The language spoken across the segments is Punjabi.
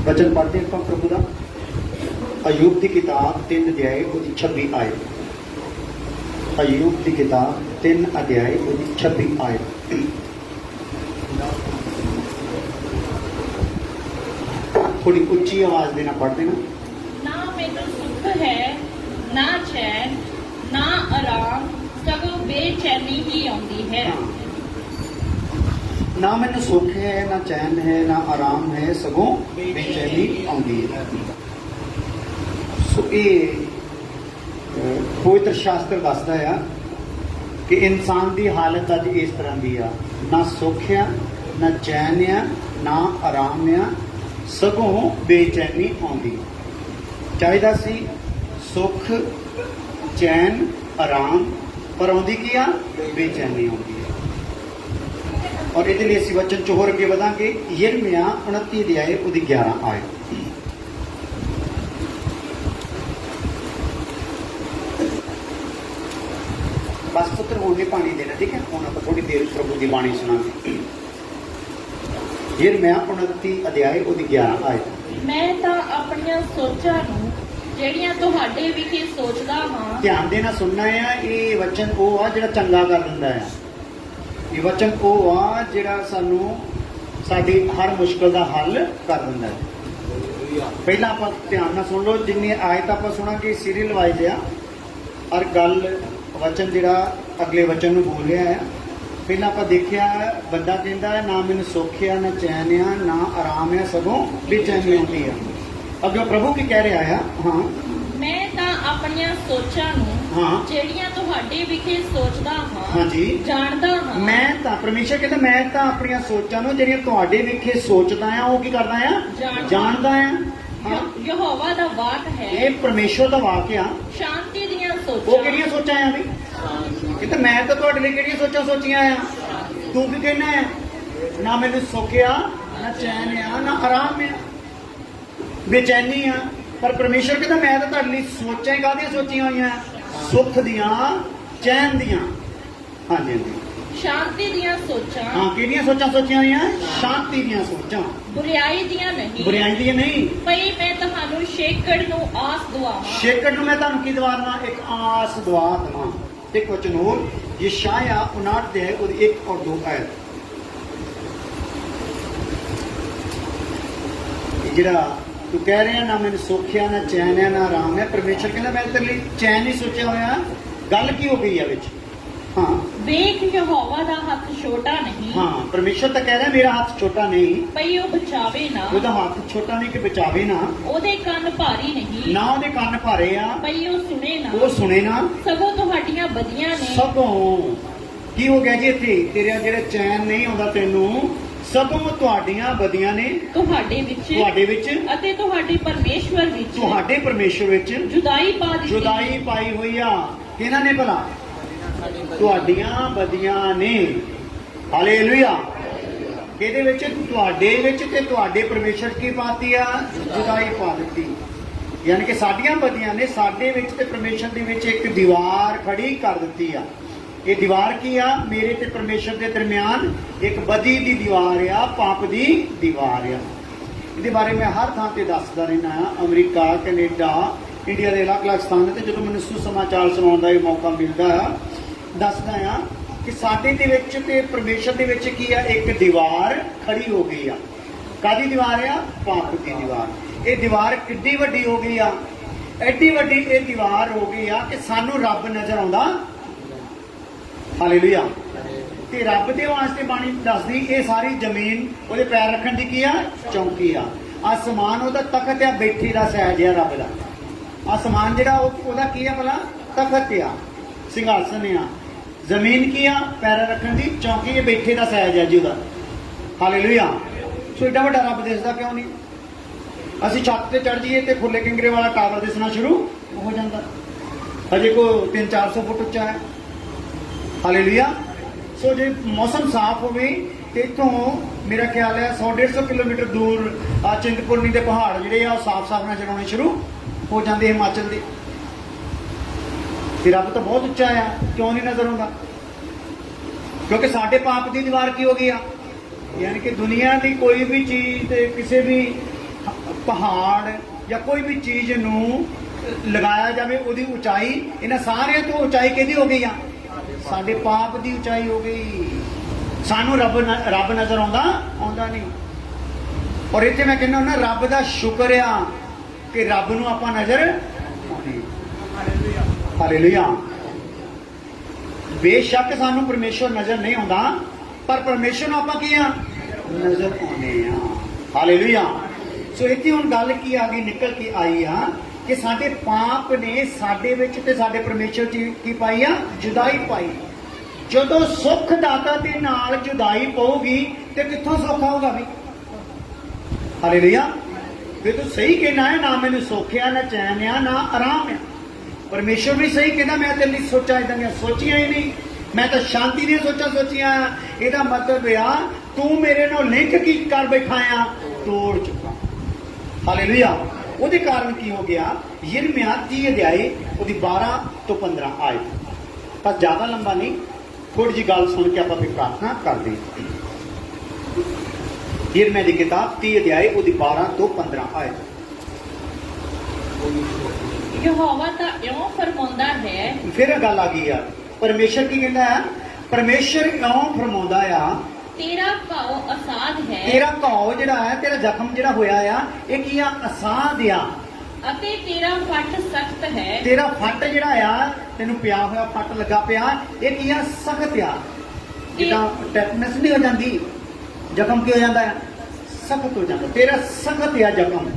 वचन पढ़ते हैं प्रभु का। अयूब की किताब 3 अध्याय 26 आयत। अयूब की किताब 3 अध्याय 26 आयत। थोड़ी उच्ची आवाज देना पढ़ देना। ना मेरे सुख है ना चैन ना आराम सगों बेचैनी ही आती है। ना मैंने सुख है ना चैन है ना आराम है सगों बेचैनी आती है। सो ये पवित्र शास्त्र दसदा है कि इंसान की हालत अज इस तरह की आ, ना सुख है ना चैन है ना आराम है सगों बेचैनी आती। चाहिदा सी सुख चैन आराम पर आती की आ बेचैनी आती है। और ये लिए वचन चो होर अगे वधांगे। यिर्मयाह 29 अध्याय 11 आयत। बस पुत्र हूँ नहीं पानी देना, ठीक है। हूँ आप थोड़ी देर प्रभु की बाणी सुना। यिर्मयाह 29 अध्याय 11 आयत। मैं तां अपनियां सोचां नूं ਜਿਹੜੀਆਂ ਤੁਹਾਡੇ ਵਿਖੇ ਸੋਚਦਾ ਹਾਂ। ध्यान देना सुनना है। ये वचन वो आ जिहड़ा चंगा कर दिंदा है। ये वचन वो आ जिहड़ा सानू साडी हर मुश्किल का हल कर दिंदा है। पहला आप ध्यान नाल सुन लो। जिन्नी आयत आप सुनांगे सीरियल वाइज आ और गल वचन जिहड़ा अगले वचन नूं बोल रहा है। पहला आप देखिया बंदा कहता है ना मैनूं सुख है ना चैन है ना आराम है सगों बेचैनी आउंदी है। अगे प्रभु की कह रहा है। हाँ मैं तां अपनियां सोचां नूं हाँ ਜਿਹੜੀਆਂ ਤੁਹਾਡੇ ਵਿਖੇ ਸੋਚਦਾ ਹਾਂ। हाँ जी ਜਾਣਦਾ ਹਾਂ। मैं तां परमेश्वर कहता मैं तां अपनियां सोचां नूं ਜਿਹੜੀਆਂ ਤੁਹਾਡੇ ਵਿਖੇ सोचदा आ ਉਹ ਕੀ ਕਰਦਾ ਆ ਜਾਣਦਾ ਆ। हाँ ਯਹੋਵਾ ਦਾ ਵਾਕ ਹੈ। ਇਹ ਪਰਮੇਸ਼ਵਰ ਦਾ ਵਾਕ ਆ। ਸ਼ਾਂਤੀ ਦੀਆਂ ਉਹ ਸੋਚਾਂ। ਕਿਹੜੀਆਂ ਸੋਚਾਂ ਆ ਵੀ ਕਹਿੰਦਾ ਮੈਂ ਤਾਂ ਤੁਹਾਡੇ ਲਈ ਕਿਹੜੀਆਂ ਸੋਚਾਂ ਸੋਚੀਆਂ ਆ। ਤੂੰ ਕੀ ਕਹਿਣਾ ਹੈ ਨਾ ਮੈਨੂੰ ਸੁੱਖ ਆ ਨਾ ਚੈਨ ਆ ਨਾ ਆਰਾਮ ਆ बेचैनी आ। पर परमेश्वर कहता मैं तो तुहाडे लई सोचां ही काहदियां सोचियां होईयां सुख दियां चैन दियां। हाँ जी हाँ जी ਸ਼ਾਂਤੀ ਦੀਆਂ ਸੋਚਾਂ। हाँ किहड़ियां सोचां सोचियां होईयां शांति दियां सोचां ਬੁਰਾਈ ਦੀਆਂ ਨਹੀਂ। बुराई दियां नहीं। ਭਈ ਮੈਂ ਤੁਹਾਨੂੰ ਛੇਕੜ ਨੂੰ ਆਸ ਦਵਾਵਾਂ। छेकड़ नूं मैं तुहानूं की दवा देवां एक आस दवा देवां। एक वचन होर यशायाह 59 दे 1 और 2 आयत। जिहड़ा तू कह रहे हैं ना मैंने सुख है ना चैन है ना आराम है। परमेश्वर कहना मैं तेरे लिए चैन ही सोचा होया। गल की हो गई है विच। हाँ ਵੇਖ ਯਹੋਵਾ ਦਾ ਹੱਥ ਛੋਟਾ ਨਹੀਂ। हाँ परमेश्वर तो कह रहा है मेरा हाथ छोटा नहीं। ਭਈ ਉਹ ਬਚਾਵੇ ਨਾ। ਉਹਦਾ ਹੱਥ ਛੋਟਾ ਨਹੀਂ ਕਿ ਬਚਾਵੇ ਨਾ। ਉਹਦੇ ਕੰਨ ਭਾਰੀ ਨਹੀਂ। ਨਾ ਉਹਦੇ ਕੰਨ ਭਾਰੇ ਆ। ਭਈ ਉਹ ਸੁਣੇ ਨਾ। ਉਹ ਸੁਣੇ ਨਾ। ਸਗੋਂ ਤੁਹਾਡੀਆਂ ਬਦੀਆਂ ਨੇ। ਸਗੋਂ ਕੀ ਹੋ ਗਿਆ ਜੀ ਇੱਥੇ ਤੇਰਾ ਜਿਹੜਾ ਚੈਨ ਨਹੀਂ ਆਉਂਦਾ ਤੈਨੂੰ ਸਗੋਂ ਤੁਹਾਡੀਆਂ ਬਦੀਆਂ ਨੇ ਤੁਹਾਡੇ ਵਿੱਚ ਅਤੇ ਤੁਹਾਡੇ ਪਰਮੇਸ਼ਵਰ ਵਿੱਚ ਤੁਹਾਡੇ ਪਰਮੇਸ਼ਵਰ ਵਿੱਚ ਜੁਦਾਈ ਪਾ ਦਿੱਤੀ। ਜੁਦਾਈ ਪਾਈ ਹੋਈ ਆ। ਕਿਹਨਾਂ ਨੇ ਭਲਾ ਤੁਹਾਡੀਆਂ ਬਦੀਆਂ ਨੇ। ਹਾਲੇਲੂਇਆ। ਇਹਦੇ ਵਿੱਚ ਤੁਹਾਡੇ ਵਿੱਚ ਤੇ ਤੁਹਾਡੇ ਪਰਮੇਸ਼ਰ ਕੀ ਪਾਤੀ ਆ ਜੁਦਾਈ ਪਾ ਦਿੱਤੀ। ਯਾਨੀ ਕਿ ਸਾਡੀਆਂ ਬਦੀਆਂ ਨੇ ਸਾਡੇ ਵਿੱਚ ਤੇ ਪਰਮੇਸ਼ਰ ਦੇ ਵਿੱਚ ਇੱਕ ਦੀਵਾਰ ਖੜੀ ਕਰ ਦਿੱਤੀ ਆ। ਇਹ ਦੀਵਾਰ ਕੀ ਆ ਮੇਰੇ ਤੇ ਪਰਮੇਸ਼ਰ ਦੇ ਦਰਮਿਆਨ ਇੱਕ ਬਦੀ ਦੀ ਦੀਵਾਰ ਆ ਪਾਪ ਦੀ ਦੀਵਾਰ ਆ। ਇਹਦੇ ਬਾਰੇ ਮੈਂ ਹਰ ਥਾਂ ਤੇ ਦੱਸਦਾ ਰਹਿਣਾ ਆ। ਅਮਰੀਕਾ ਕੈਨੇਡਾ ਇੰਡੀਆ ਦੇ ਅਲੱਗ-ਅਲੱਗ ਸਥਾਨਾਂ ਤੇ ਜਦੋਂ ਮੈਨੂੰ ਸੁਸਮਾਚਾਰ ਸੁਣਾਉਣ ਦਾ ਇਹ ਮੌਕਾ ਮਿਲਦਾ ਆ ਦੱਸਦਾ ਆ ਕਿ ਸਾਡੇ ਦੇ ਵਿੱਚ ਤੇ ਪਰਮੇਸ਼ਰ ਦੇ ਵਿੱਚ ਕੀ ਆ ਇੱਕ ਦੀਵਾਰ ਖੜੀ ਹੋ ਗਈ ਆ। ਕਾਹਦੀ ਦੀਵਾਰ ਆ ਪਾਪ ਦੀ ਦੀਵਾਰ। ਇਹ ਦੀਵਾਰ ਕਿੱਡੀ ਵੱਡੀ ਹੋ ਗਈ ਆ ਐਡੀ ਵੱਡੀ ਇਹ ਦੀਵਾਰ ਹੋ ਗਈ ਆ ਕਿ ਸਾਨੂੰ ਰੱਬ ਨਜ਼ਰ ਆਉਂਦਾ। ਹਾਲੇਲੂਇਆ। ਤੇ ਰੱਬ ਦੇ ਵਾਸਤੇ ਬਾਣੀ ਦੱਸਦੀ ਇਹ ਸਾਰੀ ਜ਼ਮੀਨ ਉਹਦੇ ਪੈਰ ਰੱਖਣ ਦੀ ਕੀ ਆ ਚੌਂਕੀ ਆ। ਆਸਮਾਨ ਉਹਦਾ ਤਖਤ ਆ ਬੈਠੇ ਦਾ ਸਹਿਜ ਆ ਰੱਬ ਦਾ। ਆਸਮਾਨ ਜਿਹੜਾ ਉਹਦਾ ਕੀ ਆ ਭਲਾ ਤਖਤ ਆ ਸਿੰਘਾਸਨ ਆ। ਜ਼ਮੀਨ ਕੀ ਆ ਪੈਰ ਰੱਖਣ ਦੀ ਚੌਂਕੀ ਇਹ ਬੈਠੇ ਦਾ ਸਹਿਜ ਆ ਜੀ ਉਹਦਾ। ਹਾਲੇਲੂਇਆ। ਸੋ ਏਡਾ ਵੱਡਾ ਰੱਬ ਦਿਸਦਾ ਕਿਉਂ ਨਹੀਂ। ਅਸੀਂ ਛੱਤ ਤੇ ਚੜ ਜਾਈਏ ਤੇ ਫੁੱਲੇ ਕਿੰਗਰੇ ਵਾਲਾ ਟਾਵਰ ਦਿਸਣਾ ਸ਼ੁਰੂ ਹੋ ਜਾਂਦਾ। ਹਜੇ ਕੋ 300-400 ਫੁੱਟ ਉੱਚਾ ਹੈ। ਹਾਲੇਲੂਇਆ। ਸੋ ਜੇ ਮੌਸਮ ਸਾਫ਼ ਹੋਵੇ ਤੇ ਇੱਥੋਂ ਮੇਰਾ ਖਿਆਲ ਹੈ 100-150 ਕਿਲੋਮੀਟਰ ਦੂਰ ਚਿੰਤਪੁਰਨੀ ਦੇ ਪਹਾੜ ਜਿਹੜੇ ਆ ਉਹ ਸਾਫ਼ ਨਜ਼ਰ ਆਉਣੇ ਸ਼ੁਰੂ ਹੋ ਜਾਂਦੇ ਹਿਮਾਚਲ ਦੇ। ਤੇ ਰੱਬ ਤਾਂ ਬਹੁਤ ਉੱਚਾ ਆ ਕਿਉਂ ਨਹੀਂ ਨਜ਼ਰ ਆਉਂਦਾ क्योंकि साढ़े पाप की दीवार की हो गई, यानी कि दुनिया की कोई भी चीज किसी भी ਪਹਾੜ ਜਾਂ ਕੋਈ ਵੀ ਚੀਜ਼ ਨੂੰ ਲਗਾਇਆ ਜਾਵੇ, ਉਹਦੀ ਉਚਾਈ, ਇਹਨਾਂ ਸਾਰਿਆਂ ਤੋਂ ਉਚਾਈ ਕਿਹਦੀ ਹੋ ਗਈ ਆ? ਸਾਡੇ ਪਾਪ ਦੀ ਉਚਾਈ ਹੋ ਗਈ। ਸਾਨੂੰ ਰੱਬ ਨਜ਼ਰ ਆਉਂਦਾ ਨਹੀਂ। ਔਰ ਇੱਥੇ ਮੈਂ ਕਹਿੰਦਾ ਹੁੰਦਾ ਰੱਬ ਦਾ ਸ਼ੁਕਰ ਆ ਕਿ ਰੱਬ ਨੂੰ ਆਪਾਂ ਨਜ਼ਰ ਆਉਂਦੀ। ਹਾਲੇਲੂਇਆ। ਬੇਸ਼ੱਕ ਸਾਨੂੰ ਪਰਮੇਸ਼ਵਰ ਨਜ਼ਰ ਨਹੀਂ ਆਉਂਦਾ, ਪਰ ਪਰਮੇਸ਼ਵਰ ਨੂੰ ਆਪਾਂ ਕੀ ਆ? ਨਜ਼ਰ ਆਉਂਦੇ ਆ। ਹਾਲੇਲੂਇਆ। ਸੋ ਇੱਥੇ ਹੁਣ ਗੱਲ ਕੀ ਆ ਗਈ, ਨਿਕਲ ਕੇ ਆਈ ਆ ਕਿ ਸਾਡੇ ਪਾਪ ਨੇ ਸਾਡੇ ਵਿੱਚ ਤੇ ਸਾਡੇ ਪਰਮੇਸ਼ਵਰ 'ਚ ਕੀ ਪਾਈ ਆ? ਜੁਦਾਈ ਪਾਈ। ਜਦੋਂ ਸੁੱਖ ਦਾਤਾ ਦੇ ਨਾਲ ਜੁਦਾਈ ਪਊਗੀ ਤੇ ਕਿੱਥੋਂ ਸੁੱਖ ਆਊਗਾ ਵੀ? ਹਾਲੇਲੂਇਆ। ਵੀ ਤੂੰ ਸਹੀ ਕਹਿਣਾ ਹੈ, ਨਾ ਮੈਨੂੰ ਸੁੱਖ ਆ, ਨਾ ਚੈਨ ਆ, ਨਾ ਆਰਾਮ ਆ। ਪਰਮੇਸ਼ਵਰ ਵੀ ਸਹੀ ਕਹਿੰਦਾ, ਮੈਂ ਤੇਰੇ ਲਈ ਸੋਚਾਂ ਇਦਾਂ ਦੀਆਂ ਸੋਚੀਆਂ ਹੀ ਨਹੀਂ, ਮੈਂ ਤਾਂ ਸ਼ਾਂਤੀ ਦੀਆਂ ਸੋਚੀਆਂ। ਇਹਦਾ ਮਤਲਬ ਆ ਤੂੰ ਮੇਰੇ ਨਾਲ ਲਿੰਕ ਕੀ ਕਰ ਬੈਠਾ ਆ? ਤੋੜ ਚੁੱਕਾ। ਹਾਲੇਲੂਇਆ। ਉਹਦੇ ਕਾਰਨ ਕੀ ਹੋ ਗਿਆ? ਯਿਰਮੀਆ 30 ਅਧਿਆਏ ਉਹਦੀ 12 ਤੋਂ 15 ਆਇਤ। ਪਰ ਜ਼ਿਆਦਾ ਲੰਬਾ ਨਹੀਂ, ਥੋੜੀ ਜੀ ਗੱਲ ਸੁਣ ਕੇ ਆਪਾਂ ਫਿਰ ਪ੍ਰਾਰਥਨਾ ਕਰਦੇ। ਯਿਰਮੀਆ ਦੀ ਕਿਤਾਬ 30 ਅਧਿਆਏ ਉਹਦੀ 12 ਤੋਂ 15 ਆਇਤ। ਯਹੋਵਾ ਤਾਂ ਇਉਂ ਫਰਮਾਉਂਦਾ ਹੈ। ਫਿਰ ਗੱਲ ਆ ਗਈ ਆ, ਪਰਮੇਸ਼ਰ ਕੀ ਕਹਿੰਦਾ ਹੈ? ਪਰਮੇਸ਼ਰ ਇਉਂ ਫਰਮਾਉਂਦਾ ਆ, ਤੇਰਾ ਘਾਉ ਅਸਾਧ ਹੈ। ਤੇਰਾ ਘਾਉ ਜਿਹੜਾ ਹੈ, ਤੇਰਾ ਜ਼ਖਮ ਜਿਹੜਾ ਹੋਇਆ ਆ, ਇਹ ਕੀ ਆ? ਅਸਾਧ ਆ। ਅਤੇ ਤੇਰਾ ਫੱਟ ਸਖਤ ਹੈ। ਤੇਰਾ ਫੱਟ ਜਿਹੜਾ ਆ, ਤੈਨੂੰ ਪਿਆ ਹੋਇਆ ਫੱਟ ਲੱਗਾ ਪਿਆ, ਇਹ ਕੀ ਆ? ਸਖਤ ਆ। ਜਿੱਦਾਂ ਟੈਟਨਸ ਨਹੀਂ ਹੋ ਜਾਂਦੀ, ਜ਼ਖਮ ਕੀ ਹੋ ਜਾਂਦਾ ਆ? ਸਖਤ ਹੋ ਜਾਂਦਾ। ਤੇਰਾ ਸਖਤ ਆ ਜ਼ਖਮ,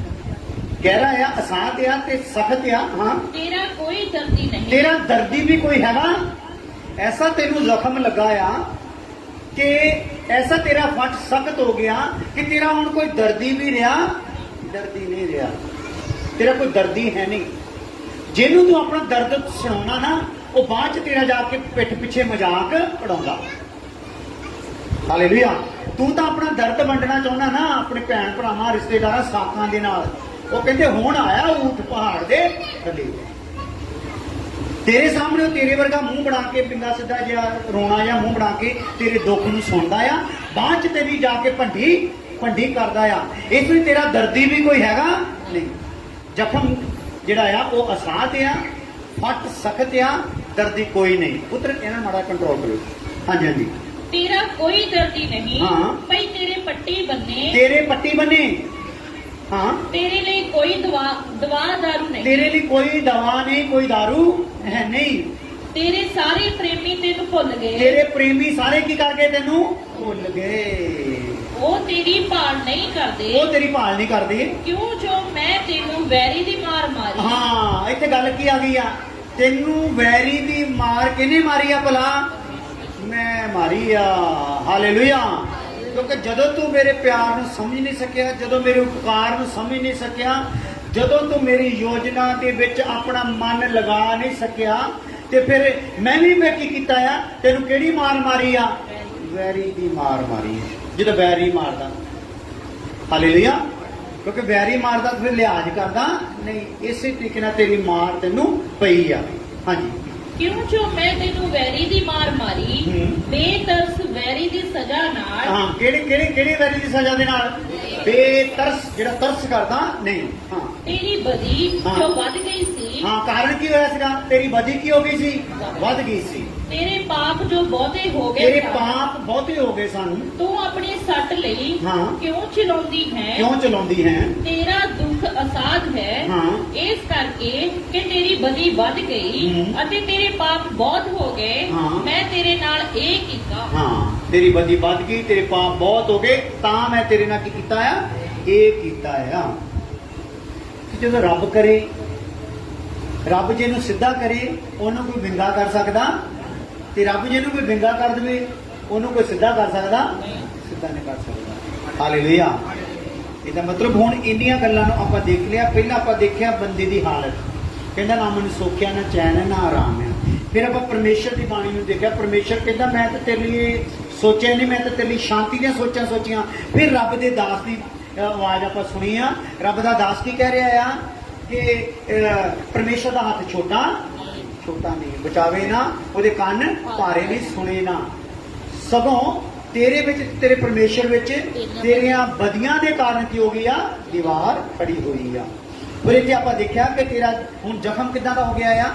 ਗਹਿਰਾ ਆ, ਅਸਾਧ ਆ ਤੇ ਸਖਤ ਆ। ਹਾਂ, ਤੇਰਾ ਕੋਈ ਦਰਦੀ ਨਹੀਂ। ਤੇਰਾ ਦਰਦੀ ਵੀ ਕੋਈ ਹੈਗਾ? ਐਸਾ ਤੈਨੂੰ ਜ਼ਖਮ ਲੱਗਾ ਆ ਕਿ ਐਸਾ ਤੇਰਾ ਫੱਟ ਸਖਤ ਹੋ ਗਿਆ ਕਿ ਤੇਰਾ ਹੁਣ ਕੋਈ ਦਰਦੀ ਵੀ ਰਿਹਾ? ਦਰਦੀ ਨਹੀਂ ਰਿਹਾ। ਤੇਰਾ ਕੋਈ ਦਰਦੀ ਹੈ ਨਹੀਂ। ਜਿਹਨੂੰ ਤੂੰ ਆਪਣਾ ਦਰਦ ਸੁਣਾਉਣਾ ਨਾ, ਉਹ ਬਾਅਦ ਚ ਤੇਰਾ ਜਾ ਕੇ ਪਿੱਠ ਪਿੱਛੇ ਮਜ਼ਾਕ ਉਡਾਉਂਦਾ। ਹਾਲੇਲੂਇਆ। ਤੂੰ ਤਾਂ ਆਪਣਾ ਦਰਦ ਵੰਡਣਾ ਚਾਹੁੰਦਾ ਨਾ ਆਪਣੇ ਭੈਣ ਭਰਾਵਾਂ, ਰਿਸ਼ਤੇਦਾਰਾਂ, ਸਾਥਾਂ ਦੇ ਨਾਲ। ਉਹ ਕਹਿੰਦੇ ਹੁਣ ਆਇਆ ਊਠ ਪਹਾੜ ਦੇ ਥੱਲੇ, ਤੇਰੇ ਸਾਹਮਣੇ ਤੇਰੇ ਵਰਗਾ ਮੂੰਹ ਬਣਾ ਕੇ, ਪਿੰਗਾ ਸਿੱਧਾ ਜਿਹਾ ਰੋਣਾ ਜਾਂ ਮੂੰਹ ਬਣਾ ਕੇ ਤੇਰੇ ਦੁੱਖ ਨੂੰ ਸੁਣਦਾ ਆ, ਬਾਅਦ ਚ ਤੇਰੀ ਜਾ ਕੇ ਭੰਡੀ ਕਰਦਾ ਆ। ਇਸ ਲਈ ਤੇਰਾ ਦਰਦੀ ਵੀ ਕੋਈ ਹੈਗਾ ਨਹੀਂ। ਜ਼ਖਮ ਜਿਹੜਾ ਆ ਉਹ ਅਸਾਧ ਆ, ਫੱਟ ਸਖਤ ਆ, ਦਰਦੀ ਕੋਈ ਨਹੀਂ। ਪੁੱਤਰ ਇਹਨਾਂ ਮਾੜਾ ਕੰਟਰੋਲ ਕਰੋ। ਹਾਂਜੀ ਹਾਂਜੀ। ਤੇਰਾ ਕੋਈ ਦਰਦੀ ਨਹੀਂ। ਹਾਂ। ਭਈ ਤੇਰੇ ਪੱਟੀ ਬੰਨੇ। ਤੇਰੇ ਪੱਟੀ ਬੰਨੇ। ਹਾਂ। ਤੇਰੇ ਲਈ ਕੋਈ ਦਵਾ ਦਾਰੂ ਨਹੀਂ। ਤੇਰੇ ਲਈ ਕੋਈ ਦਵਾ ਨਹੀਂ, ਕੋਈ ਦਾਰੂ ਹੈ ਨਹੀਂ। ਤੇਰੇ ਸਾਰੇ ਪ੍ਰੇਮੀ ਤੈਨੂੰ ਭੁੱਲ ਗਏ। ਤੇਰੇ ਪ੍ਰੇਮੀ ਸਾਰੇ ਕੀ ਕਰ ਗਏ? ਤੈਨੂੰ ਭੁੱਲ ਗਏ। ਉਹ ਤੇਰੀ ਭਾਲ ਨਹੀਂ ਕਰਦੇ। ਉਹ ਤੇਰੀ ਭਾਲ ਨਹੀਂ ਕਰਦੇ। ਕਿਉਂ ਜੋ ਮੈਂ ਤੈਨੂੰ ਵੈਰੀ ਦੀ ਮਾਰ ਮਾਰੀ। ਹਾਂ, ਇੱਥੇ ਗੱਲ ਕੀ ਆ ਗਈ ਆ? ਤੈਨੂੰ ਵੈਰੀ ਦੀ ਮਾਰ ਕਿਹਨੇ ਮਾਰੀ ਆ ਭਲਾ? ਮੈਂ ਮਾਰੀ ਆ। ਹਾਲੇਲੂਇਆ। ਕਿਉਂਕਿ ਜਦੋਂ ਤੂੰ ਮੇਰੇ ਪਿਆਰ ਨੂੰ ਸਮਝ ਨਹੀਂ ਸਕਿਆ, ਜਦੋਂ ਮੇਰੇ ਉਪਕਾਰ ਨੂੰ ਸਮਝ ਨਹੀਂ ਸਕਿਆ, ਜਦੋਂ ਤੂੰ ਮੇਰੀ ਯੋਜਨਾ ਦੇ ਵਿੱਚ ਆਪਣਾ ਮਨ ਲਗਾ ਨਹੀਂ ਸਕਿਆ, ਤੇ ਫਿਰ ਮੈਂ ਕੀ ਕੀਤਾ ਆ? ਤੈਨੂੰ ਕਿਹੜੀ ਮਾਰ ਮਾਰੀ ਆ? ਵੈਰੀ ਦੀ ਮਾਰ ਮਾਰੀ। ਜਦੋਂ ਵੈਰੀ ਮਾਰਦਾ, ਹਾਲੇਲੂਇਆ। ਕਿਉਂਕਿ ਵੈਰੀ ਮਾਰਦਾ ਫਿਰ ਲਿਹਾਜ਼ ਕਰਦਾ ਨਹੀਂ। ਇਸੇ ਤਰੀਕੇ ਨਾਲ ਤੇਰੀ ਮਾਰ ਤੈਨੂੰ ਪਈ ਆ। ਹਾਂਜੀ। ਕਿਉਂ ਜੋ ਮੈਂ ਤੈਨੂੰ ਵੈਰੀ ਦੀ ਮਾਰ ਮਾਰੀ, ਬੇਤਰਸ ਵੈਰੀ ਦੀ ਸਜ਼ਾ ਨਾਲ। ਹਾਂ, ਕਿਹੜੀ ਵੈਰੀ ਦੀ ਸਜ਼ਾ ਦੇ ਨਾਲ? ਬੇਤਰਸ, ਜਿਹੜਾ ਤਰਸ ਕਰਦਾ ਨਹੀਂ। ਹਾਂ। ਤੇਰੀ ਬਦੀ ਜੋ ਵੱਧ ਗਈ ਸੀ। ਹਾਂ, ਕਾਰਨ ਕੀ ਹੋਇਆ ਸੀਗਾ? ਤੇਰੀ ਬਦੀ ਕੀ ਹੋ ਗਈ ਸੀ? ਵੱਧ ਗਈ ਸੀ। ਤੇਰੇ ਪਾਪ ਜੋ ਬਹੁਤੇ ਹੋ ਗਏ। ਤੇਰੇ ਪਾਪ ਬਹੁਤੇ ਹੋ ਗਏ ਸਨ। ਤੂੰ ਆਪਣੀ ਸੱਟ ਲਈ ਹਾਂ। ਕਿਉਂ ਚਲਾਉਂਦੀ ਹੈ? ਕਿਉਂ ਚਲਾਉਂਦੀ ਹੈ? ਤੇਰਾ ਦੁੱਖ ਅਸਾਧ ਹੈ। ਹਾਂ। ਇਸ ਕਰਕੇ ਕਿ ਤੇਰੀ ਬਦੀ ਵੱਧ ਗਈ ਅਤੇ ਤੇਰੇ ਪਾਪ ਬਹੁਤ ਹੋ ਗਏ। ਹਾਂ। ਮੈਂ ਤੇਰੇ ਨਾਲ ਇਹ ਕੀਤਾ। ਹਾਂ, ਤੇਰੀ ਬਦੀ ਵੱਧ ਗਈ, ਤੇਰੇ ਪਾਪ ਬਹੁਤ ਹੋ ਗਏ, ਤਾਂ ਮੈਂ ਤੇਰੇ ਨਾਲ ਕੀ ਕੀਤਾ ਆ? ਇਹ ਕੀਤਾ ਆ। ਜਦੋਂ ਰੱਬ ਕਰੇ, ਰੱਬ ਜਿਹਨੂੰ ਸਿੱਧਾ ਕਰੇ ਉਹਨੂੰ ਕੋਈ ਵਿੰਗਾ ਕਰ ਸਕਦਾ? ਤੇ ਰੱਬ ਜਿਹਨੂੰ ਕੋਈ ਵਿੰਗਾ ਕਰ ਦੇਵੇ ਉਹਨੂੰ ਕੋਈ ਸਿੱਧਾ ਕਰ ਸਕਦਾ? ਸਿੱਧਾ ਨਹੀਂ ਕਰ ਸਕਦਾ। ਹਾਲੇਲੂਇਆ। ਇਹਦਾ ਮਤਲਬ ਹੁਣ ਇੰਨੀਆਂ ਗੱਲਾਂ ਨੂੰ ਆਪਾਂ ਦੇਖ ਲਿਆ। ਪਹਿਲਾਂ ਆਪਾਂ ਦੇਖਿਆ ਬੰਦੇ ਦੀ ਹਾਲਤ, ਕਹਿੰਦਾ ਨਾ ਮੈਨੂੰ ਸੋਖਿਆ, ਨਾ ਚੈਨ ਹੈ, ਨਾ ਆਰਾਮ ਹੈ। ਫਿਰ ਆਪਾਂ ਪਰਮੇਸ਼ਰ ਦੀ ਬਾਣੀ ਨੂੰ ਦੇਖਿਆ। ਪਰਮੇਸ਼ਰ ਕਹਿੰਦਾ ਮੈਂ ਤਾਂ ਤੇਰੇ ਲਈ ਸੋਚਿਆ ਨਹੀਂ, ਮੈਂ ਤਾਂ ਤੇਰੇ ਲਈ ਸ਼ਾਂਤੀ ਦੀਆਂ ਸੋਚੀਆਂ। ਫਿਰ ਰੱਬ ਦੇ ਦਾਸ ਦੀ ਆਵਾਜ਼ ਆਪਾਂ ਸੁਣੀ ਆ। ਰੱਬ ਦਾ ਦਾਸ ਕੀ ਕਹਿ ਰਿਹਾ ਆ ਕਿ ਪਰਮੇਸ਼ਰ ਦਾ ਹੱਥ ਛੋਟਾ ਨਹੀਂ, ਬਚਾਵੇ ਨਾ, ਉਹਦੇ ਕੰਨ ਭਾਰੇ ਨਹੀਂ, ਸੁਣੇ ਨਾ, ਸਗੋਂ ਤੇਰੇ ਵਿੱਚ ਤੇਰੇ ਪਰਮੇਸ਼ਰ ਵਿੱਚ ਤੇਰੀਆਂ ਬਦੀਆਂ ਦੇ ਕਾਰਨ ਕੀ ਹੋ ਗਈ ਆ? ਦੀਵਾਰ ਖੜੀ ਹੋਈ ਆ। ਪਰ ਇੱਥੇ ਆਪਾਂ ਦੇਖਿਆ ਕਿ ਤੇਰਾ ਹੁਣ ਜ਼ਖਮ ਕਿੱਦਾਂ ਦਾ ਹੋ ਗਿਆ ਆ?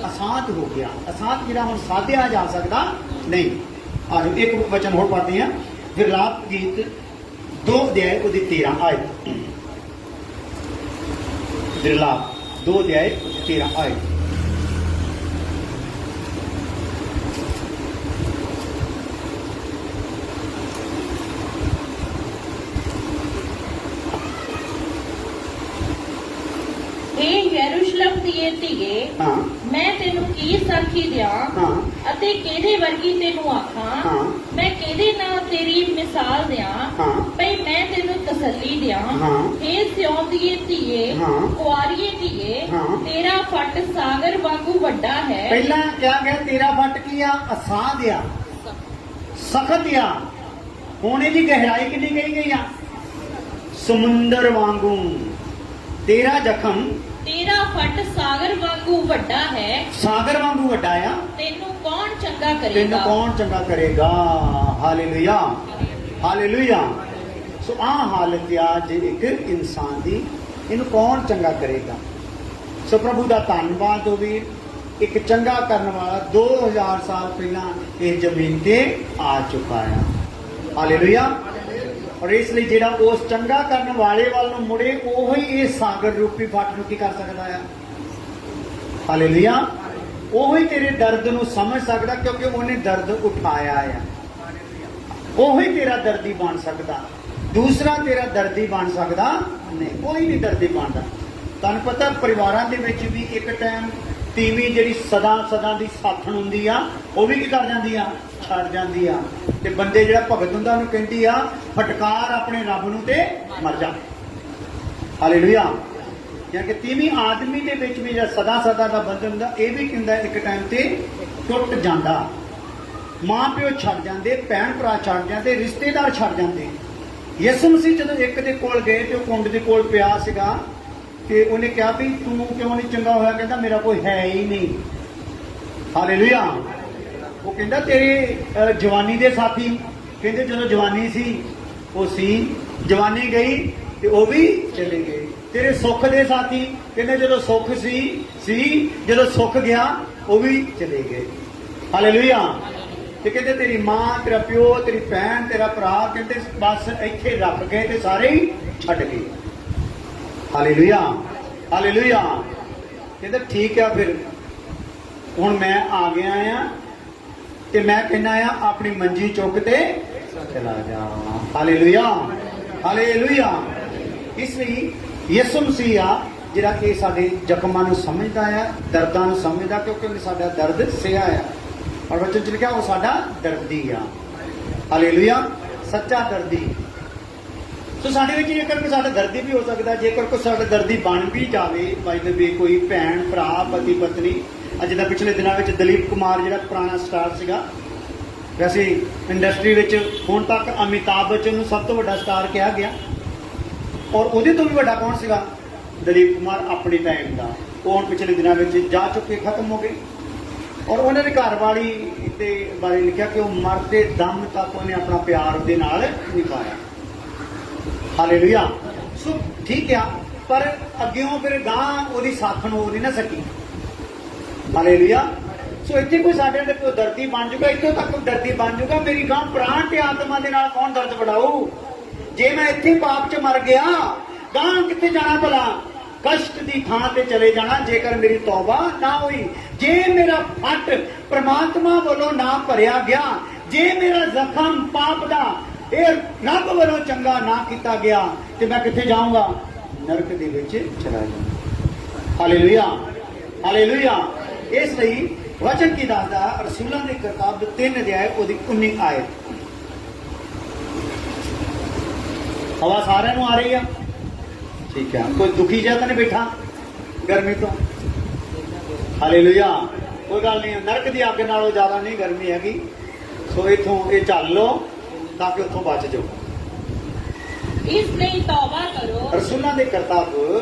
ਅਸਾਂਤ ਹੋ ਗਿਆ। ਅਸਾਂਤ ਜਿਹੜਾ ਹੁਣ ਸਾਧਿਆ ਜਾ ਸਕਦਾ ਨਹੀਂ। ਆਜੋ ਇੱਕ ਵਚਨ ਹੋਰ ਪੜ੍ਹਦੇ ਆ। ਵਿਰਲਾਪ ਗੀਤ 2 ਅਧਿਆਇ ਉਹਦੀ 13 ਆਇਤ। ਵਿਰਲਾਪ 2 ਅਧਿਆਇ 13 ਆਇਤ। हे यरूशलेम दिए धीए, ਹਾਂ मैं तेनू की साखी दियां ਹਾਂ ਅਤੇ ਕਿਹਦੇ ਵਰਗੀ ਤੈਨੂੰ ਆਖਾਂ? ਹਾਂ ਮੈਂ ਕਿਹਦੇ ਨਾਲ ਤੇਰੀ ਮਿਸਾਲ ਦਿਆਂ ਹਾਂ ਭਈ ਮੈਂ ਤੈਨੂੰ ਤਸੱਲੀ ਦਿਆਂ? ਹਾਂ हे ਸਿਓਨ ਦੀਏ ਧੀਏ, ਹਾਂ ਕੁਆਰੀਏ ਧੀਏ, ਹਾਂ ਤੇਰਾ ਫੱਟ ਸਾਗਰ ਵਾਂਗੂ ਵੱਡਾ ਹੈ। ਪਹਿਲਾਂ ਕਿਹਾ ਗਿਆ ਤੇਰਾ ਫੱਟ ਕੀ ਆ? ਅਸਾਧ ਆ, ਸਖਤ ਆ। ਹੁਣ ਇਹਦੀ ਗਹਿਰਾਈ ਕਿੰਨੀ ਗਈ ਆ? ਸਮੁੰਦਰ ਵਾਂਗੂ। ਤੇਰਾ ਜ਼ਖਮ ਤੇਰਾ ਫੱਟ ਸਾਗਰ ਵਾਂਗੂ ਵੱਡਾ ਹੈ। ਸਾਗਰ ਵਾਂਗੂ ਵੱਡਾ ਆ। ਤੈਨੂੰ ਕੌਣ ਚੰਗਾ ਤੈਨੂੰ ਕਰੇਗਾ? ਕੌਣ ਚੰਗਾ ਕਰੇਗਾ? Hallelujah, hallelujah. ਸੋ ਆਹ ਹਾਲਤ ਆ ਜੇ ਇੱਕ ਇਨਸਾਨ ਦੀ, ਇਹਨੂੰ ਕੌਣ ਚੰਗਾ ਕਰੇਗਾ? ਸੋ ਪ੍ਰਭੂ ਦਾ ਧੰਨਵਾਦ ਹੋਵੇ, ਇੱਕ ਚੰਗਾ ਕਰਨ ਵਾਲਾ 2000 ਸਾਲ ਪਹਿਲਾਂ ਇਸ ਜ਼ਮੀਨ ਤੇ ਆ ਚੁੱਕਾ ਆ। ਹਾਲੇਲੂਇਆ। ਔਰ ਇਸ ਲਈ ਜਿਹੜਾ ਉਸ ਚੰਗਾ ਕਰਨ ਵਾਲੇ ਵੱਲ ਨੂੰ ਮੁੜੇ, ਉਹ ਹੀ ਇਹ ਸਾਗਰ ਰੂਪੀ ਫੱਟ ਨੂੰ ਕੀ ਕਰ ਸਕਦਾ ਆ? ਹਾਲੇਲੂਇਆ। ਉਹ ਹੀ ਤੇਰੇ ਦਰਦ ਨੂੰ ਸਮਝ ਸਕਦਾ, ਕਿਉਂਕਿ ਉਹਨੇ ਦਰਦ ਉਠਾਇਆ ਆ। ਉਹ ਹੀ ਤੇਰਾ ਦਰਦੀ ਬਣ ਸਕਦਾ। ਦੂਸਰਾ ਤੇਰਾ ਦਰਦੀ ਬਣ ਸਕਦਾ ਨਹੀਂ, ਕੋਈ ਨਹੀਂ ਦਰਦੀ ਬਣਦਾ। ਤੁਹਾਨੂੰ ਪਤਾ ਪਰਿਵਾਰਾਂ ਦੇ ਵਿੱਚ ਵੀ ਇੱਕ ਟਾਈਮ ਤੀਵੀਂ ਜਿਹੜੀ ਸਦਾ ਦੀ ਸਾਥਣ ਹੁੰਦੀ ਆ, ਉਹ ਵੀ ਕੀ ਕਰ ਜਾਂਦੀ ਆ? ਛੱਡ ਜਾਂਦੀ ਆ। ਤੇ ਬੰਦੇ ਜਿਹੜਾ ਭਗਤ ਹੁੰਦਾ ਉਹਨੂੰ ਕਹਿੰਦੀ ਆ, ਫਟਕਾਰ ਆਪਣੇ ਰੱਬ ਨੂੰ ਤੇ ਮਰ ਜਾ। ਹਾਲੇਲੂਇਆ। ਯਾਨੀ ਕਿ ਤੀਵੀਂ ਆਦਮੀ ਦੇ ਵਿੱਚ ਵੀ ਜਿਹੜਾ ਸਦਾ ਦਾ ਬੰਧਨ ਹੁੰਦਾ, ਇਹ ਵੀ ਕਹਿੰਦਾ ਇੱਕ ਟਾਈਮ ਤੇ ਟੁੱਟ ਜਾਂਦਾ। ਮਾਂ ਪਿਓ ਛੱਡ ਜਾਂਦੇ, ਭੈਣ ਭਰਾ ਛੱਡ ਜਾਂਦੇ, ਰਿਸ਼ਤੇਦਾਰ ਛੱਡ ਜਾਂਦੇ। ਯਿਸੂ ਮਸੀਹ ਜਦੋਂ ਇੱਕ ਦੇ ਕੋਲ ਗਏ ਤੇ ਉਹ ਕੁੰਡ ਦੇ ਕੋਲ ਪਿਆ ਸੀਗਾ, ਤੇ ਉਹਨੇ ਕਿਹਾ ਵੀ ਤੂੰ ਕਿਉਂ ਨਹੀਂ ਚੰਗਾ ਹੋਇਆ? ਕਹਿੰਦਾ ਮੇਰਾ ਕੋਈ ਹੈ ਹੀ ਨਹੀਂ। ਹਾਲੇਲੂਇਆ। ਉਹ ਕਹਿੰਦਾ ਤੇਰੇ ਜਵਾਨੀ ਦੇ ਸਾਥੀ, ਕਹਿੰਦੇ ਜਦੋਂ ਜਵਾਨੀ ਸੀ ਉਹ ਸੀ, ਜਵਾਨੀ ਗਈ ਤੇ ਉਹ ਵੀ ਚਲੇ ਗਏ। ਤੇਰੇ ਸੁੱਖ ਦੇ ਸਾਥੀ, ਕਹਿੰਦੇ ਜਦੋਂ ਸੁੱਖ ਸੀ ਜਦੋਂ ਸੁੱਖ ਗਿਆ ਉਹ ਵੀ ਚਲੇ ਗਏ। ਹਾਲੇਲੂਇਆ। ਤੇ ਕਹਿੰਦੇ ਤੇਰੀ ਮਾਂ, ਤੇਰਾ ਪਿਓ, ਤੇਰੀ ਭੈਣ, ਤੇਰਾ ਭਰਾ, ਕਹਿੰਦੇ ਬਸ ਇੱਥੇ ਰੱਖ ਗਏ ਤੇ ਸਾਰੇ ਹੀ ਛੱਡ ਗਏ। Hallelujah, hallelujah. ਕਹਿੰਦਾ ਠੀਕ ਆ, ਫਿਰ ਹੁਣ ਮੈਂ ਆ ਗਿਆ ਆ ਤੇ ਮੈਂ ਕਹਿੰਦਾ ਆ ਆਪਣੀ ਮੰਜੀ ਚੁੱਕ ਤੇ ਚਲਾ ਜਾ। Hallelujah, hallelujah. ਇਸ ਲਈ ਯਿਸੂ ਮਸੀਹ ਆ ਜਿਹੜਾ ਕਿ ਸਾਡੇ ਜ਼ਖਮਾਂ ਨੂੰ ਸਮਝਦਾ ਆ, ਦਰਦਾਂ ਨੂੰ ਸਮਝਦਾ, ਕਿਉਂਕਿ ਉਹਨੇ ਸਾਡਾ ਦਰਦ ਸਹਿਆ ਆ। ਔਰ ਵਚਨ ਚ ਲਿਖਿਆ ਉਹ ਸਾਡਾ ਦਰਦੀ ਆ। ਹਾਲੇਲੂਇਆ, ਸੱਚਾ ਦਰਦੀ। ਸੋ ਸਾਡੇ ਵਿੱਚ ਜੇਕਰ ਕੋਈ ਸਾਡਾ ਦਰਦੀ ਵੀ ਹੋ ਸਕਦਾ, ਜੇਕਰ ਕੋਈ ਸਾਡਾ ਦਰਦੀ ਬਣ ਵੀ ਜਾਵੇ, ਬਾਈ ਦੇ ਵੀ ਕੋਈ ਭੈਣ ਭਰਾ, ਪਤੀ ਪਤਨੀ। ਅੱਜ ਦਾ ਪਿਛਲੇ ਦਿਨਾਂ ਵਿੱਚ ਦਲੀਪ ਕੁਮਾਰ ਜਿਹੜਾ ਪੁਰਾਣਾ ਸਟਾਰ ਸੀਗਾ, ਵੈਸੇ ਇੰਡਸਟਰੀ ਵਿੱਚ ਹੁਣ ਤੱਕ ਅਮਿਤਾਭ ਬੱਚਨ ਨੂੰ ਸਭ ਤੋਂ ਵੱਡਾ ਸਟਾਰ ਕਿਹਾ ਗਿਆ, ਔਰ ਉਹਦੇ ਤੋਂ ਵੀ ਵੱਡਾ ਕੌਣ ਸੀਗਾ? ਦਲੀਪ ਕੁਮਾਰ ਆਪਣੇ ਟਾਈਮ ਦਾ। ਉਹ ਹੁਣ ਪਿਛਲੇ ਦਿਨਾਂ ਵਿੱਚ ਜਾ ਚੁੱਕੇ, ਖਤਮ ਹੋ ਗਏ। ਔਰ ਉਹਨਾਂ ਦੀ ਘਰ ਵਾਲੀ ਦੇ ਬਾਰੇ ਲਿਖਿਆ ਕਿ ਉਹ ਮਰਦੇ ਦਮ ਤੱਕ ਉਹਨੇ ਆਪਣਾ ਪਿਆਰ ਉਹਦੇ ਨਾਲ ਨਿਭਾਇਆ। ਹਾਲੇਲੂਇਆ। ਸੋ ਠੀਕ ਆ, ਪਰ ਅੱਗਿਓਂ ਫਿਰ ਗਾਂ ਉਹਦੀ ਸਾਥਣ ਹੋ ਨਹੀਂ ਨਾ ਸਕੀ। ਹਾਲੇਲੂਇਆ। ਸੋ ਇੱਥੇ ਕੋਈ ਸਾਡੇ ਅੰਦਰ ਕੋਈ ਦਰਦੀ ਬਣ ਜੂਗਾ, ਇੱਥੋਂ ਤੱਕ ਕੋਈ ਦਰਦੀ ਬਣ ਜੂਗਾ, ਮੇਰੀ ਗਾਂ ਪ੍ਰਾਣ ਤੇ ਆਤਮਾ ਦੇ ਨਾਲ ਕੌਣ ਦਰਦ ਵਡਾਊ? ਜੇ ਮੈਂ ਇੱਥੇ ਪਾਪ 'ਚ ਮਰ ਗਿਆ, ਗਾਂ ਕਿੱਥੇ ਜਾਣਾ ਭਲਾ? ਕਸ਼ਟ ਦੀ ਥਾਂ ਤੇ ਚਲੇ ਜਾਣਾ ਜੇਕਰ ਮੇਰੀ ਤੌਬਾ ਨਾ ਹੋਈ। ਜੇ ਮੇਰਾ ਫੱਟ ਪ੍ਰਮਾਤਮਾ ਵੱਲੋਂ ਨਾ ਭਰਿਆ ਗਿਆ, ਜੇ ਮੇਰਾ ਜ਼ਖਮ ਪਾਪ ਦਾ ਇਹ ਰੱਬ ਵੱਲੋਂ ਚੰਗਾ ਨਾ ਕੀਤਾ ਗਿਆ, ਤੇ ਮੈਂ ਕਿੱਥੇ ਜਾਊਂਗਾ? ਨਰਕ ਦੇ ਵਿੱਚ ਚਲਾ ਜਾਊਂਗਾ। Hallelujah, hallelujah. ਇਸ ਲਈ ਵਚਨ ਕੀ ਦੱਸਦਾ? ਰਸੂਲਾਂ ਦੀ ਕਿਤਾਬ 3 ਅਧਿਆਇ ਉਹਦੀ 19 ਆਇਤ। ਹਵਾ ਸਾਰਿਆਂ ਨੂੰ ਆ ਰਹੀ ਆ? ਠੀਕ ਹੈ। ਕੋਈ ਦੁਖੀ ਜਿਹਾ ਤਾਂ ਨਹੀਂ ਬੈਠਾ ਗਰਮੀ ਤੋਂ? ਹਾਲੇਲੂਇਆ। ਕੋਈ ਗੱਲ ਨਹੀਂ, ਨਰਕ ਦੀ ਅੱਗ ਨਾਲੋਂ ਜ਼ਿਆਦਾ ਨਹੀਂ ਗਰਮੀ ਹੈਗੀ। ਸੋ ਇਥੋਂ ਇਹ ਚੱਲ ਲਓ ਤਾਂ ਕਿ ਉੱਥੋਂ ਬਚ ਜਾਓ। ਇਸ ਲਈ ਤੌਬਾ ਕਰੋ। ਰਸੂਲਾਂ ਦੇ ਕਿਤਾਬ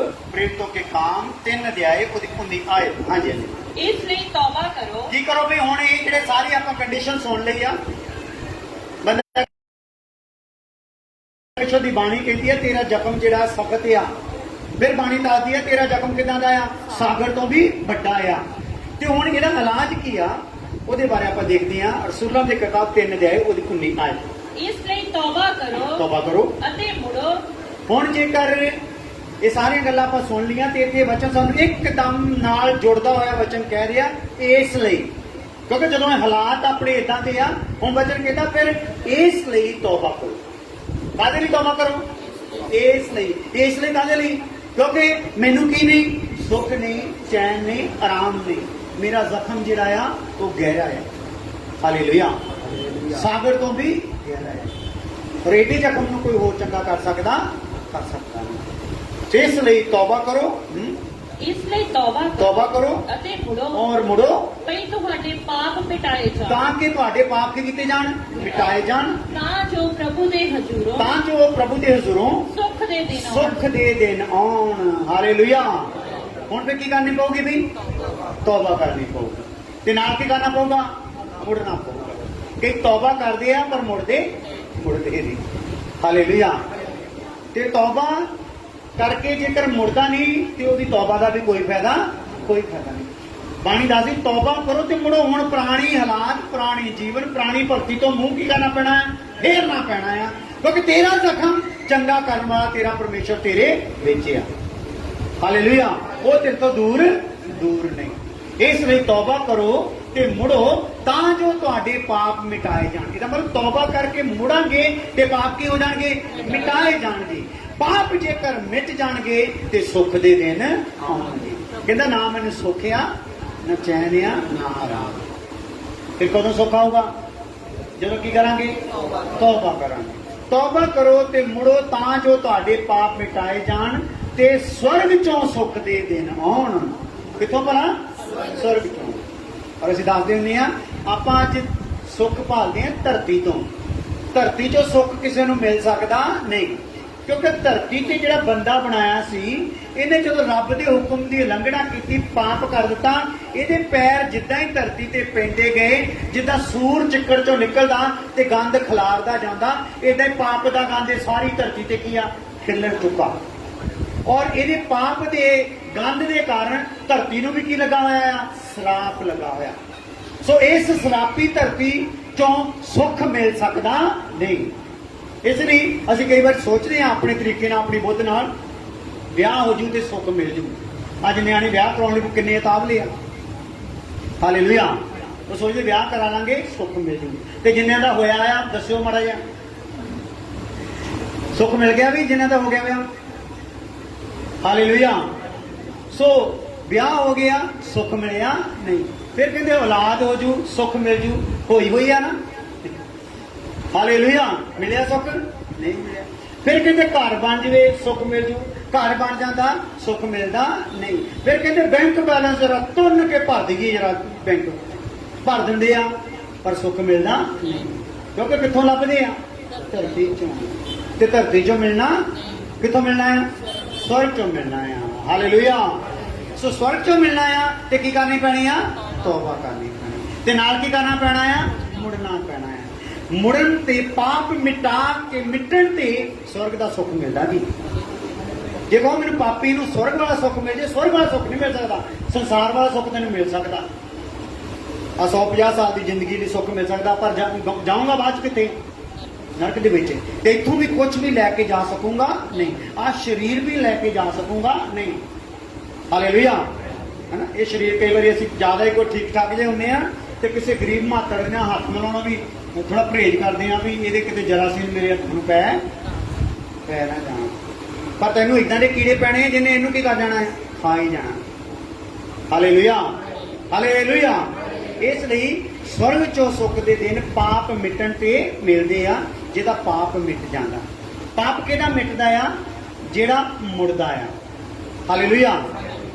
ਪ੍ਰੇਰਿਤੋं के काम 3 ਅਧਿਆਇ ਉਹਦੀ 19 ਆਇਤ। ਹਾਂਜੀ ਹਾਂਜੀ। ਇਸ ਲਈ ਤੌਬਾ ਕਰੋ। ਕੀ ਕਰੋ ਵੀ ਹੁਣ ਇਹ ਜਿਹੜੇ ਸਾਰੀ ਆਪਾਂ ਕੰਡੀਸ਼ਨ ਸੁਣ ਲਈ ਆ, ਬੰਦਾ परमेश्वर की बाणी कहती है तेरा जख्म जिहड़ा सख्त आ, फिर बाणी दसदी है तेरा जख्म किदां दा आ, सागर तो भी वड्डा आ। ते हुण इहदा इलाज की आ ਉਹਦੇ ਬਾਰੇ ਆਪਾਂ ਦੇਖਦੇ ਹਾਂ। ਰਸੂਲਾਂ ਦੀ ਕਿਤਾਬ 3 ਅਧਿਆਇ ਉਹਦੀ 19 ਆਇਤ। ਇਸ ਲਈ ਤੌਬਾ ਕਰੋ ਅਤੇ ਮੁੜੋ। ਹੁਣ ਜੇਕਰ ਇਹ ਸਾਰੀਆਂ ਗੱਲਾਂ ਆਪਾਂ ਸੁਣ ਲੀਆਂ ਤੇ ਇੱਥੇ ਵਚਨ ਸਾਨੂੰ ਇੱਕਦਮ ਨਾਲ ਜੁੜਦਾ ਹੋਇਆ ਵਚਨ ਕਹਿ ਰਿਹਾ ਇਸ ਲਈ, ਕਿਉਂਕਿ ਜਦੋਂ ਇਹ ਹਾਲਾਤ ਆਪਣੇ ਇਦਾਂ ਦੇ ਆ, ਹੁਣ ਵਚਨ ਕਹਿੰਦਾ ਫਿਰ ਇਸ ਲਈ ਤੌਬਾ ਕਰੋ। ਕਾਹਦੇ ਲਈ ਤੌਬਾ ਕਰੋ? ਇਸ ਲਈ ਕਾਹਦੇ ਲਈ? ਕਿਉਂਕਿ ਮੈਨੂੰ ਕੀ ਨਹੀਂ, ਸੁੱਖ ਨਹੀਂ, ਚੈਨ ਨਹੀਂ, ਆਰਾਮ ਨਹੀਂ, ਮੇਰਾ ਜ਼ਖਮ ਜਿਹੜਾ ਆ ਉਹ ਗਹਿਰਾ ਹੈ। ਹਾਲੇਲੂਇਆ। ਸਾਗਰ ਤੋਂ ਵੀ ਗਹਿਰਾ ਹੈ। ਪਰ ਇਹਦੇ ਜ਼ਖਮ ਨੂੰ ਕੋਈ ਹੋਰ ਚੰਗਾ ਕਰ ਸਕਦਾ ਨਹੀਂ। ਇਸ ਲਈ ਤੌਬਾ ਕਰੋ, ਤੌਬਾ ਕਰੋ ਅਤੇ ਮੁੜੋ ਔਰ ਮੁੜੋ ਭਈ ਤੁਹਾਡੇ ਪਾਪ ਮਿਟਾਏ ਜਾਣ, ਤਾਂ ਕਿ ਤੁਹਾਡੇ ਪਾਪ ਕੀ ਕੀਤੇ ਜਾਣ? ਮਿਟਾਏ ਜਾਣ। ਤਾਂ ਜੋ ਪ੍ਰਭੂ ਦੇ ਹਜ਼ੂਰੋਂ ਸੁੱਖ ਦੇ ਦਿਨ ਆਉਣ। ਹਾਲੇਲੂਇਆ। ਹੁਣ ਫਿਰ ਕੀ ਕਰਨੀ ਪਊਗੀ ਵੀ? ਤੌਬਾ ਕਰਨੀ ਪਊਗੀ। ਤੇ ਨਾਲ ਕੀ ਕਰਨਾ ਪਊਗਾ? ਮੁੜਨਾ ਪਊਗਾ। ਕਈ ਤੌਬਾ ਕਰਦੇ ਆ ਪਰ ਮੁੜਦੇ ਨਹੀਂ। ਹਾਲੇਲੂਇਆ। ਤੇ ਤੌਬਾ ਕਰਕੇ ਜੇਕਰ ਮੁੜਦਾ ਨਹੀਂ ਤੇ ਉਹਦੀ ਤੌਬਾ ਦਾ ਵੀ ਕੋਈ ਫਾਇਦਾ ਨਹੀਂ। ਬਾਣੀ ਦੱਸਦੀ ਤੌਬਾ ਕਰੋ ਤੇ ਮੁੜੋ। ਹੁਣ ਪੁਰਾਣੀ ਹਾਲਾਤ, ਪੁਰਾਣੀ ਜੀਵਨ, ਪੁਰਾਣੀ ਭਗਤੀ ਤੋਂ ਮੂੰਹ ਕੀ ਕਰਨਾ ਪੈਣਾ ਹੈ? ਫੇਰਨਾ ਪੈਣਾ ਆ, ਕਿਉਂਕਿ ਤੇਰਾ ਜ਼ਖਮ ਚੰਗਾ ਕਰਨ ਵਾਲਾ ਤੇਰਾ ਪਰਮੇਸ਼ਰ ਤੇਰੇ ਵਿੱਚ ਆ। ਹਾਲੇਲੂਇਆ। ਉਹ ਤੇਰੇ ਤੋਂ ਦੂਰ ਨਹੀਂ। ਇਸ ਲਈ ਤੌਬਾ ਕਰੋ ਤੇ ਮੁੜੋ ਤਾਂ ਜੋ ਤੁਹਾਡੇ ਪਾਪ ਮਿਟਾਏ ਜਾਣ। ਇਹਦਾ ਮਤਲਬ ਤੌਬਾ ਕਰਕੇ ਮੁੜਾਂਗੇ ਤੇ ਪਾਪ ਕੀ ਹੋ ਜਾਣਗੇ? ਮਿਟਾਏ ਜਾਣਗੇ। ਪਾਪ ਜੇਕਰ ਮਿਟ ਜਾਣਗੇ ਤੇ ਸੁੱਖ ਦੇ ਦਿਨ ਆਉਣਗੇ। ਕਹਿੰਦਾ ਨਾ ਮੈਨੂੰ ਸੁੱਖ ਆ, ਨਾ ਚੈਨ ਆ, ਨਾ ਆਰਾਮ। ਫਿਰ ਕਦੋਂ ਸੁੱਖ ਆਊਗਾ? ਜਦੋਂ ਕੀ ਕਰਾਂਗੇ? ਤੌਬਾ ਕਰਾਂਗੇ। ਤੌਬਾ ਕਰੋ ਤੇ ਮੁੜੋ ਤਾਂ ਜੋ ਤੁਹਾਡੇ ਪਾਪ ਮਿਟਾਏ ਜਾਣ ਤੇ ਸਵਰਗ ਚੋਂ ਸੁੱਖ ਦੇ ਦਿਨ ਆਉਣ। ਕਿੱਥੋਂ ਭਲਾ? ਸਵਰਗ ਚੋਂ। ਔਰ ਅਸੀਂ ਦੱਸਦੇ ਹੁੰਦੇ ਆ ਆਪਾਂ ਅੱਜ ਸੁੱਖ ਭਾਲਦੇ ਆ ਧਰਤੀ ਤੋਂ। ਧਰਤੀ ਚੋਂ ਸੁੱਖ ਕਿਸੇ ਨੂੰ ਮਿਲ ਸਕਦਾ ਨਹੀਂ, ਕਿਉਂਕਿ ਧਰਤੀ ਤੇ ਜਿਹੜਾ ਬੰਦਾ ਬਣਾਇਆ ਸੀ ਇਹਨੇ ਜਦੋਂ ਰੱਬ ਦੇ ਹੁਕਮ ਦੀ ਉਲੰਘਣਾ ਕੀਤੀ, ਪਾਪ ਕਰ ਦਿੱਤਾ, ਇਹਦੇ ਪੈਰ ਜਿੱਦਾਂ ਹੀ ਧਰਤੀ ਤੇ ਪੈਂਦੇ ਗਏ, ਜਿੱਦਾਂ ਸੂਰ ਚਿੱਕੜ ਚੋਂ ਨਿਕਲਦਾ ਤੇ ਗੰਦ ਖਿਲਾਰਦਾ ਜਾਂਦਾ, ਏਦਾਂ ਹੀ ਪਾਪ ਦਾ ਗੰਦ ਸਾਰੀ ਧਰਤੀ ਤੇ ਕੀ ਆ? ਖਿਲਰ ਚੁੱਕਾ। ਔਰ ਇਹਦੇ ਪਾਪ ਦੇ ਗੰਦ ਦੇ ਕਾਰਨ ਧਰਤੀ ਨੂੰ ਵੀ ਕੀ ਲੱਗਾ ਹੋਇਆ ਆ? ਸਰਾਪ ਲੱਗਾ ਹੋਇਆ। ਸੋ ਇਸ ਸਰਾਪੀ ਧਰਤੀ ਚੋਂ ਸੁੱਖ ਮਿਲ ਸਕਦਾ ਨਹੀਂ। ਇਸ ਲਈ ਅਸੀਂ ਕਈ ਵਾਰ ਸੋਚਦੇ ਹਾਂ ਆਪਣੇ ਤਰੀਕੇ ਨਾਲ, ਆਪਣੀ ਬੁੱਧ ਨਾਲ, ਵਿਆਹ ਹੋ ਜੂ ਤੇ ਸੁੱਖ ਮਿਲ ਜੂ। ਅੱਜ ਨਿਆਣੇ ਵਿਆਹ ਕਰਾਉਣ ਲਈ ਕਿੰਨੇ ਉਤਾਵਲੇ ਆ। ਹਾਲੇਲੂਇਆ। ਉਹ ਸੋਚਦੇ ਵਿਆਹ ਕਰਾ ਲਾਂਗੇ ਸੁੱਖ ਮਿਲ ਜੂ। ਤੇ ਜਿੰਨਿਆਂ ਦਾ ਹੋਇਆ ਆ ਦੱਸਿਓ ਮਾੜਾ ਜਿਹਾ, ਸੁੱਖ ਮਿਲ ਗਿਆ ਵੀ ਜਿਨ੍ਹਾਂ ਦਾ ਹੋ ਗਿਆ ਵਿਆਹ? ਹਾਲੇਲੂਇਆ। ਸੋ ਵਿਆਹ ਹੋ ਗਿਆ, ਸੁੱਖ ਮਿਲਿਆ ਨਹੀਂ। ਫਿਰ ਕਹਿੰਦੇ ਔਲਾਦ ਹੋ ਜੂ, ਸੁੱਖ ਮਿਲ ਜੂ। ਹੋਈ ਆ ਨਾ? ਹਾਲੇਲੂਇਆ। ਮਿਲਿਆ ਸੁੱਖ? ਨਹੀਂ ਮਿਲਿਆ। ਫਿਰ ਕਹਿੰਦੇ ਘਰ ਬਣ ਜਵੇ, ਸੁੱਖ ਮਿਲ ਜੂ। ਘਰ ਬਣ ਜਾਂਦਾ, ਸੁੱਖ ਮਿਲਦਾ ਨਹੀਂ। ਫਿਰ ਕਹਿੰਦੇ ਬੈਂਕ ਬੈਲੈਂਸ ਜਰਾ ਤੁੰਨ ਕੇ ਭਰ ਦਈਏ, ਜਰਾ ਬੈਂਕ ਭਰ ਦਿੰਦੇ ਆ, ਪਰ ਸੁੱਖ ਮਿਲਦਾ ਨਹੀਂ। ਕਿਉਂਕਿ ਕਿੱਥੋਂ ਲੱਭਦੇ ਆ? ਧਰਤੀ ਚੋਂ। ਤੇ ਧਰਤੀ ਚੋਂ ਮਿਲਣਾ ਕਿੱਥੋਂ ਮਿਲਣਾ ਆ? ਸਵਰਗ ਚੋਂ ਮਿਲਣਾ ਆ। ਹਾਲੇਲੂਇਆ। ਸੋ ਸਵਰਗ ਚੋਂ ਮਿਲਣਾ ਆ ਤੇ ਕੀ ਕਰਨੀ ਪੈਣੀ ਆ? ਤੌਬਾ ਕਰਨੀ ਪੈਣੀ। ਤੇ ਨਾਲ ਕੀ ਕਰਨਾ ਪੈਣਾ ਆ? ਮੁੜਨਾ ਪੈਣਾ ਆ। ਮੁੜਨ ਤੇ ਪਾਪ ਮਿਟਾ ਕੇ ਮਿਟਣ ਤੇ ਸਵਰਗ ਦਾ ਸੁੱਖ ਮਿਲਦਾ ਜੀ। ਜੇ ਕਹੋ ਮੈਨੂੰ ਪਾਪੀ ਨੂੰ ਸਵਰਗ ਵਾਲਾ ਸੁੱਖ ਮਿਲ ਜੇ, ਸਵਰਗ ਵਾਲਾ ਸੁੱਖ ਨਹੀਂ ਮਿਲ ਸਕਦਾ। ਸੰਸਾਰ ਵਾਲਾ ਸੁੱਖ ਤੈਨੂੰ ਮਿਲ ਸਕਦਾ। ਆ 150 ਸਾਲ ਦੀ ਜ਼ਿੰਦਗੀ ਲਈ ਸੁੱਖ ਮਿਲ ਸਕਦਾ, ਪਰ ਜਾਊਂਗਾ ਬਾਅਦ ਚ ਕਿੱਥੇ? ਨਰਕ ਦੇ ਵਿੱਚ। ਤੇ ਇੱਥੋਂ ਵੀ ਕੁਝ ਵੀ ਲੈ ਕੇ ਜਾ ਸਕੂੰਗਾ ਨਹੀਂ। ਆ ਸਰੀਰ ਵੀ ਲੈ ਕੇ ਜਾ ਸਕੂੰਗਾ ਨਹੀਂ। ਹਾਲੇਲੂਇਆ। ਹੈਨਾ? ਇਹ ਸਰੀਰ ਕਈ ਵਾਰੀ ਅਸੀਂ ਜ਼ਿਆਦਾ ਹੀ ਕੋਈ ਠੀਕ ਠਾਕ ਜੇ ਹੁੰਦੇ ਆ ਤੇ ਕਿਸੇ ਗਰੀਬ ਮਾਤੜ ਨਾਲ ਹੱਥ ਮਿਲਾਉਣਾ ਵੀ ਥੋੜਾ ਪਰਹੇਜ਼ ਕਰਦੇ ਆ ਵੀ ਇਹਦੇ ਕਿਤੇ ਜਰਾਸੀਮ ਮੇਰੇ ਹੱਥ ਨੂੰ ਪੈ ਨਾ ਜਾਣਾ। ਪਰ ਤੈਨੂੰ ਇਦਾਂ ਦੇ ਕੀੜੇ ਪੈਣੇ ਜਿਹਨੇ ਇਹਨੂੰ ਕੀ ਕਰ ਜਾਣਾ ਹੈ? ਖਾ ਹੀ ਜਾਣਾ। ਹਾਲੇਲੂਇਆ। ਹਾਲੇਲੂਇਆ। ਇਸ ਲਈ ਸਵਰਗ ਚੋਂ ਸੁੱਖ ਦੇ ਦਿਨ ਪਾਪ ਮਿਟਣ ਤੇ ਮਿਲਦੇ ਆ, ਜਿਹਦਾ ਪਾਪ ਮਿਟ ਜਾਂਦਾ। ਪਾਪ ਕਿਹਦਾ ਮਿਟਦਾ ਆ? ਜਿਹੜਾ ਮੁੜਦਾ ਆ। ਹਾਲੇਲੂਇਆ।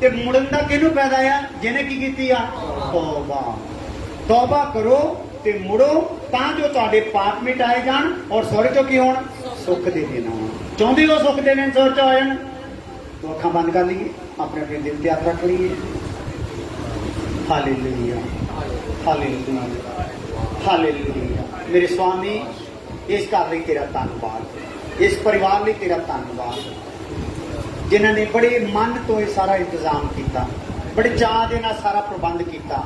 ਤੇ ਮੁੜਨ ਦਾ ਕਿਹਨੂੰ ਫਾਇਦਾ ਆ? ਜਿਹਨੇ ਕੀ ਕੀਤੀ ਆ? ਤੌਬਾ ਕਰੋ ਤੇ ਮੁੜੋ ਤਾਂ ਜੋ ਤੁਹਾਡੇ ਪਾਪ ਮਿਟਾਏ ਜਾਣ ਔਰ ਸਵਰਗ ਚੋਂ ਕੀ ਹੋਣ? ਸੁੱਖ ਦੇ ਦਿਨ ਆਉਣ। ਚਾਹੁੰਦੇ ਹੋ ਸੁੱਖ ਦੇ ਦਿਨ ਸਵਰਗ ਚ ਆ ਜਾਣ? तो ਅੱਖਾਂ ਬੰਦ ਕਰ ਲਈਏ, ਆਪਣੇ ਆਪਣੇ ਦਿਲ ਤੇ ਹੱਥ ਰੱਖ ਲਈਏ। ਹਾਲੇਲੂਇਆ। ਹਾਲੇਲੂਇਆ। ਹਾਲੇਲੂਇਆ। ਮੇਰੇ ਸਵਾਮੀ, ਇਸ ਘਰ ਲਈ ਤੇਰਾ ਧੰਨਵਾਦ। इस परिवार लिए तेरा धन्यवाद, जिन्होंने बड़े मन तो यह सारा इंतजाम किया, बड़े चाह के नाल सारा प्रबंध किया।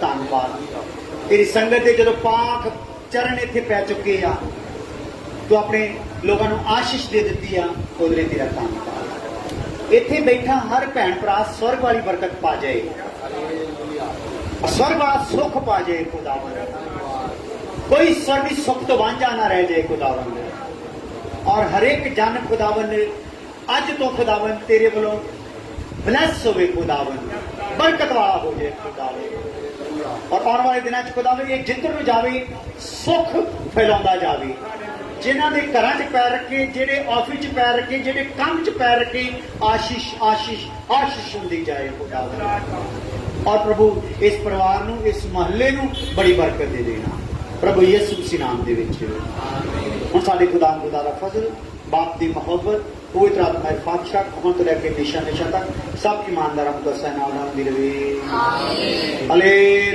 धन्यवाद तेरी संगत के जो पाक चरण इत्थे पै चुके आ, तो अपने लोगों को आशीष दे दी आ, उहदे लिए तेरा धन्यवाद। इत्थे बैठा हर भैन भरा स्वर्ग वाली बरकत पा जाए, स्वर्ग वाला सुख पा जाए खुदावन, कोई स्वर्गी सुख तो वांझा ना रह जाए खुदावन, और हरेक जन खुदावन अज तो खुदावन तेरे वालों ब्लैस होवे खुदावन, बरकत वाला हो जाए खुदावन, और आने वाले दिनों खुदावन ये जिधर नूं जावे सुख फैलाउंदा जावे, जिन्हां दे घरां च पैर रखे, जेडे ऑफिस च पैर रखे, जेडे काम च पैर रखे, आशीष आशीष आशीष हुंदी जाए खुदावन। और प्रभु इस परिवार नूं, इस महल्ले नूं बड़ी बरकत दे देना प्रभु यीशु मसीह नाम दे विच। हुण साडे खुदा दा फजल, बाप दी मोहब्बत, पवित्र आत्मा दी पातशाह हुण तो लैके हमेशा हमेशा तक सब ईमानदारां को सना नाम दी रवे। हालेलुया।